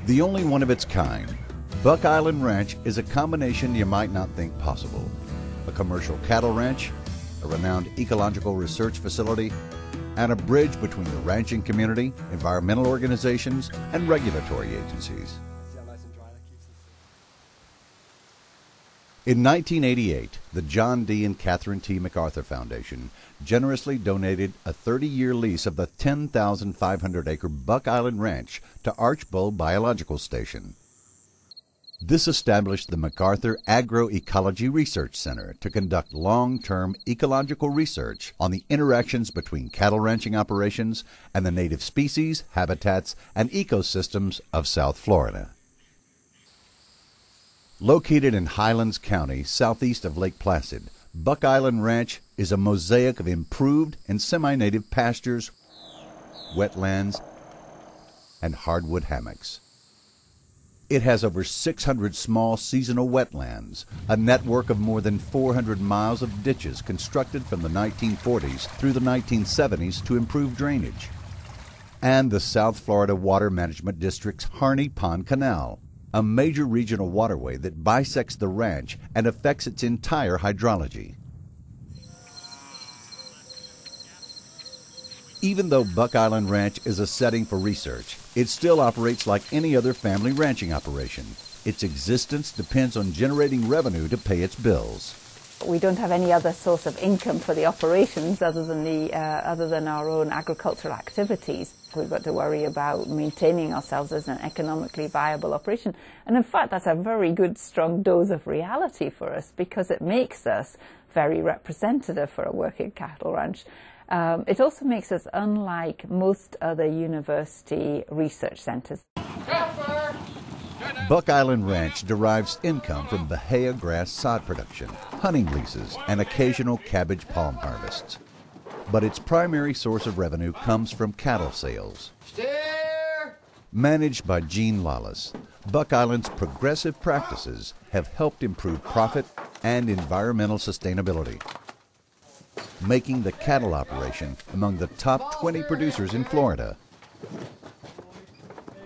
The only one of its kind, Buck Island Ranch is a combination you might not think possible. A commercial cattle ranch, a renowned ecological research facility, and a bridge between the ranching community, environmental organizations, and regulatory agencies. In 1988, the John D. and Catherine T. MacArthur Foundation generously donated a 30-year lease of the 10,500-acre Buck Island Ranch to Archbold Biological Station. This established the MacArthur Agroecology Research Center to conduct long-term ecological research on the interactions between cattle ranching operations and the native species, habitats, and ecosystems of South Florida. Located in Highlands County, southeast of Lake Placid, Buck Island Ranch is a mosaic of improved and semi-native pastures, wetlands, and hardwood hammocks. It has over 600 small seasonal wetlands, a network of more than 400 miles of ditches constructed from the 1940s through the 1970s to improve drainage, and the South Florida Water Management District's Harney Pond Canal, a major regional waterway that bisects the ranch and affects its entire hydrology. Even though Buck Island Ranch is a setting for research, it still operates like any other family ranching operation. Its existence depends on generating revenue to pay its bills. We don't have any other source of income for the operations other than our own agricultural activities. We've got to worry about maintaining ourselves as an economically viable operation. And in fact, that's a very good, strong dose of reality for us because it makes us very representative for a working cattle ranch. It also makes us unlike most other university research centers. Buck Island Ranch derives income from Bahia grass sod production, hunting leases, and occasional cabbage palm harvests. But its primary source of revenue comes from cattle sales. Managed by Gene Lawless, Buck Island's progressive practices have helped improve profit and environmental sustainability, making the cattle operation among the top 20 producers in Florida.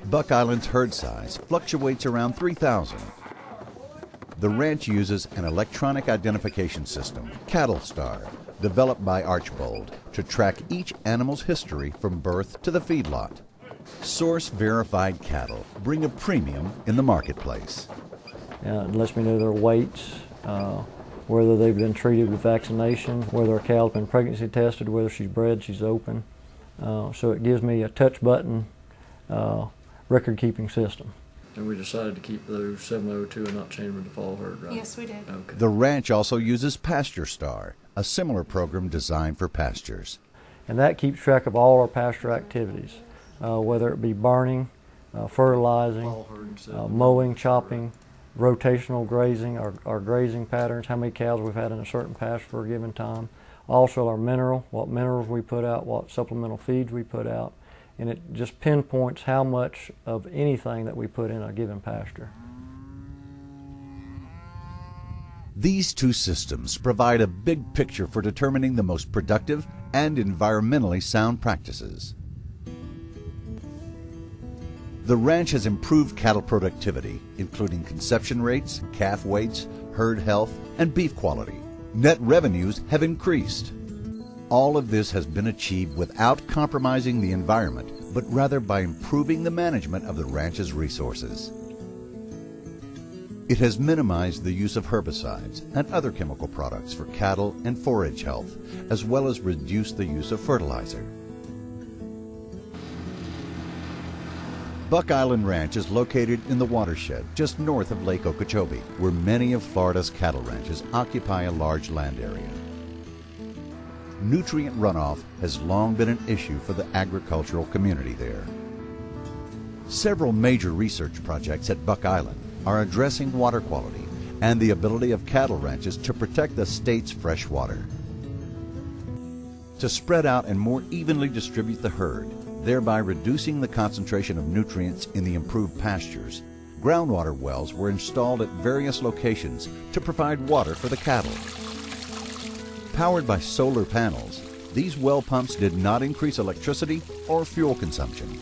Buck Island's herd size fluctuates around 3,000. The ranch uses an electronic identification system, Cattle Star, developed by Archbold, to track each animal's history from birth to the feedlot. Source-verified cattle bring a premium in the marketplace. It lets me know their weights, whether they've been treated with vaccination, whether a cow's been pregnancy tested, whether she's bred, she's open. So it gives me a touch button record-keeping system. And we decided to keep those 702 and not change them to fall herd, right? Yes, we did. Okay. The ranch also uses Pasture Star, a similar program designed for pastures. And that keeps track of all our pasture activities, whether it be burning, fertilizing, mowing, chopping, rotational grazing, our grazing patterns, how many cows we've had in a certain pasture for a given time. Also our what minerals we put out, what supplemental feeds we put out. And it just pinpoints how much of anything that we put in a given pasture. These two systems provide a big picture for determining the most productive and environmentally sound practices. The ranch has improved cattle productivity, including conception rates, calf weights, herd health, and beef quality. Net revenues have increased. All of this has been achieved without compromising the environment, but rather by improving the management of the ranch's resources. It has minimized the use of herbicides and other chemical products for cattle and forage health, as well as reduced the use of fertilizer. Buck Island Ranch is located in the watershed just north of Lake Okeechobee, where many of Florida's cattle ranches occupy a large land area. Nutrient runoff has long been an issue for the agricultural community there. Several major research projects at Buck Island are addressing water quality and the ability of cattle ranches to protect the state's fresh water. To spread out and more evenly distribute the herd, thereby reducing the concentration of nutrients in the improved pastures, groundwater wells were installed at various locations to provide water for the cattle. Powered by solar panels, these well pumps did not increase electricity or fuel consumption.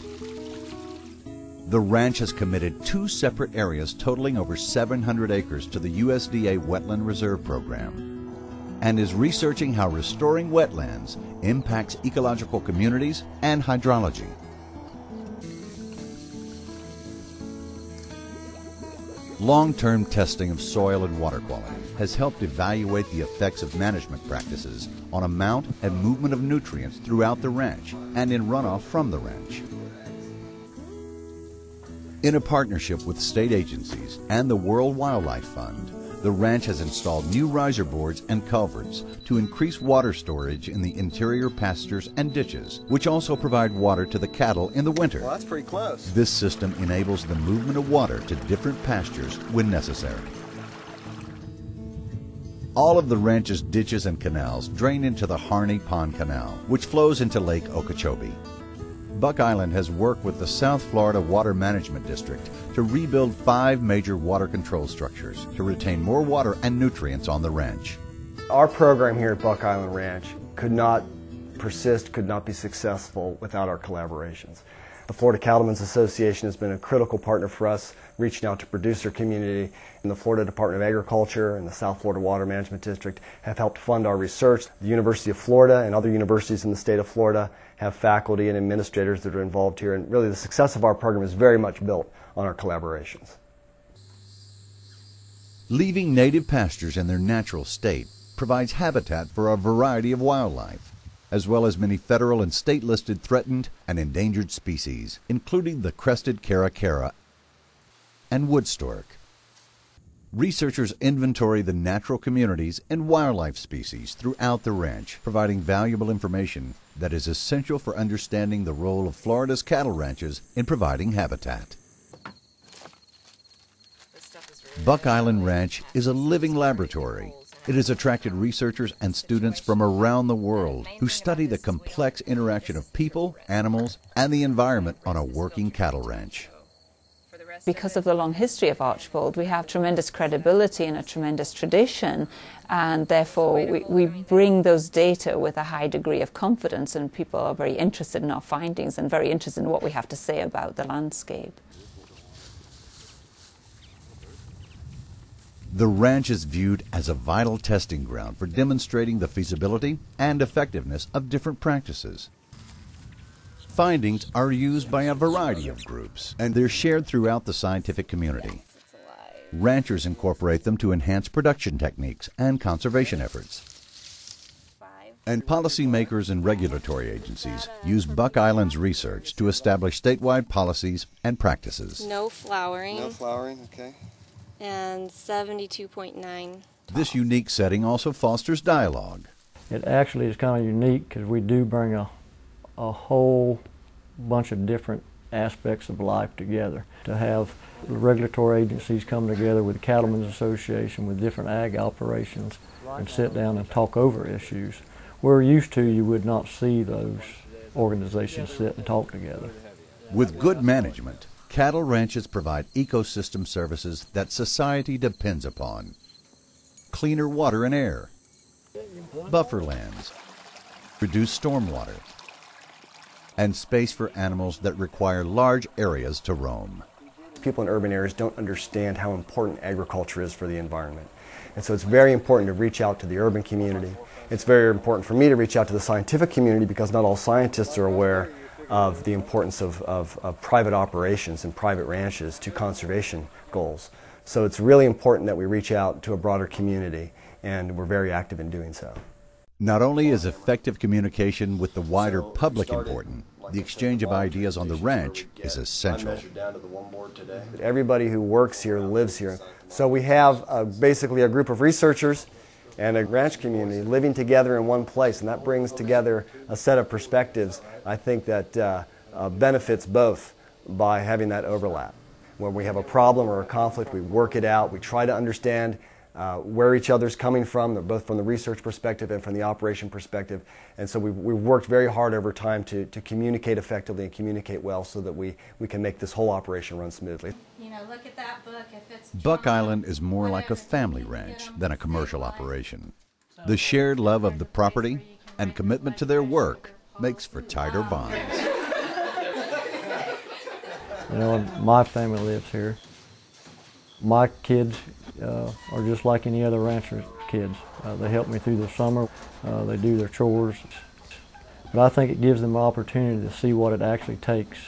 The ranch has committed 2 separate areas totaling over 700 acres to the USDA Wetland Reserve Program and is researching how restoring wetlands impacts ecological communities and hydrology. Long-term testing of soil and water quality has helped evaluate the effects of management practices on amount and movement of nutrients throughout the ranch and in runoff from the ranch. In a partnership with state agencies and the World Wildlife Fund, the ranch has installed new riser boards and culverts to increase water storage in the interior pastures and ditches, which also provide water to the cattle in the winter. Well, that's pretty close. This system enables the movement of water to different pastures when necessary. All of the ranch's ditches and canals drain into the Harney Pond Canal, which flows into Lake Okeechobee. Buck Island has worked with the South Florida Water Management District to rebuild 5 major water control structures to retain more water and nutrients on the ranch. Our program here at Buck Island Ranch could not persist, could not be successful without our collaborations. The Florida Cattlemen's Association has been a critical partner for us, reaching out to producer community, and the Florida Department of Agriculture and the South Florida Water Management District have helped fund our research. The University of Florida and other universities in the state of Florida have faculty and administrators that are involved here, and really the success of our program is very much built on our collaborations. Leaving native pastures in their natural state provides habitat for a variety of wildlife, as well as many federal and state-listed threatened and endangered species, including the crested caracara and wood stork. Researchers inventory the natural communities and wildlife species throughout the ranch, providing valuable information that is essential for understanding the role of Florida's cattle ranches in providing habitat. Buck Island Ranch is a living laboratory. It has attracted researchers and students from around the world who study the complex interaction of people, animals, and the environment on a working cattle ranch. Because of the long history of Archbold, we have tremendous credibility and a tremendous tradition, and therefore we bring those data with a high degree of confidence, and people are very interested in our findings and very interested in what we have to say about the landscape. The ranch is viewed as a vital testing ground for demonstrating the feasibility and effectiveness of different practices. Findings are used by a variety of groups, and they're shared throughout the scientific community. Ranchers incorporate them to enhance production techniques and conservation efforts. And policymakers and regulatory agencies use Buck Island's research to establish statewide policies and practices. No flowering. No flowering, okay. And 72.9. This unique setting also fosters dialogue. It actually is kind of unique because we do bring a whole bunch of different aspects of life together. To have regulatory agencies come together with the Cattlemen's Association, with different ag operations, and sit down and talk over issues. We're used to, you would not see those organizations sit and talk together. With good management, cattle ranches provide ecosystem services that society depends upon. Cleaner water and air, buffer lands, reduced stormwater, and space for animals that require large areas to roam. People in urban areas don't understand how important agriculture is for the environment. And so it's very important to reach out to the urban community. It's very important for me to reach out to the scientific community because not all scientists are aware of the importance of private operations and private ranches to conservation goals. So it's really important that we reach out to a broader community, and we're very active in doing so. Not only is effective communication with the wider public important, the exchange of ideas on the ranch is essential. Everybody who works here lives here. So we have basically a group of researchers and a ranch community living together in one place, and that brings together a set of perspectives, I think, that benefits both by having that overlap. When we have a problem or a conflict, we work it out, we try to understand where each other's coming from, both from the research perspective and from the operation perspective. And so we've worked very hard over time to communicate effectively and communicate well so that we can make this whole operation run smoothly. You know, look at that book. If it's Buck Island is more like a family ranch than a commercial operation. The shared love of the property and commitment to their work makes for tighter bonds. You know, and my family lives here. My kids are just like any other rancher's kids. They help me through the summer. They do their chores. But I think it gives them an opportunity to see what it actually takes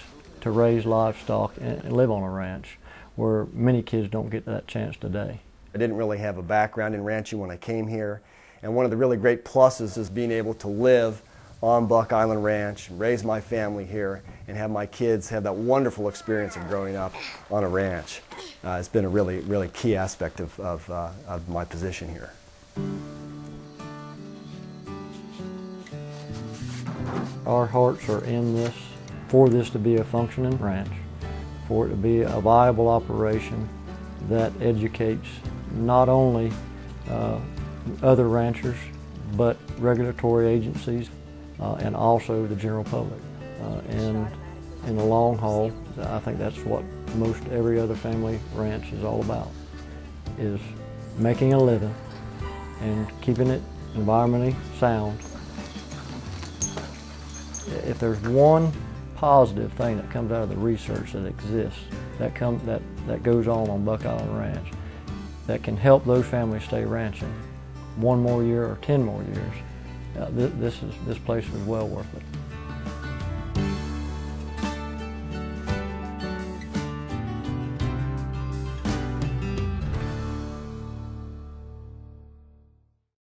to raise livestock and live on a ranch, where many kids don't get that chance today. I didn't really have a background in ranching when I came here, and one of the really great pluses is being able to live on Buck Island Ranch, raise my family here, and have my kids have that wonderful experience of growing up on a ranch. It's been a really key aspect of my position here. Our hearts are in this, for this to be a functioning ranch, for it to be a viable operation that educates not only other ranchers, but regulatory agencies and also the general public. And in the long haul, I think that's what most every other family ranch is all about, is making a living and keeping it environmentally sound. If there's one positive thing that comes out of the research that exists, that goes on Buck Island Ranch, that can help those families stay ranching 1 more year or 10 more years, this place is well worth it.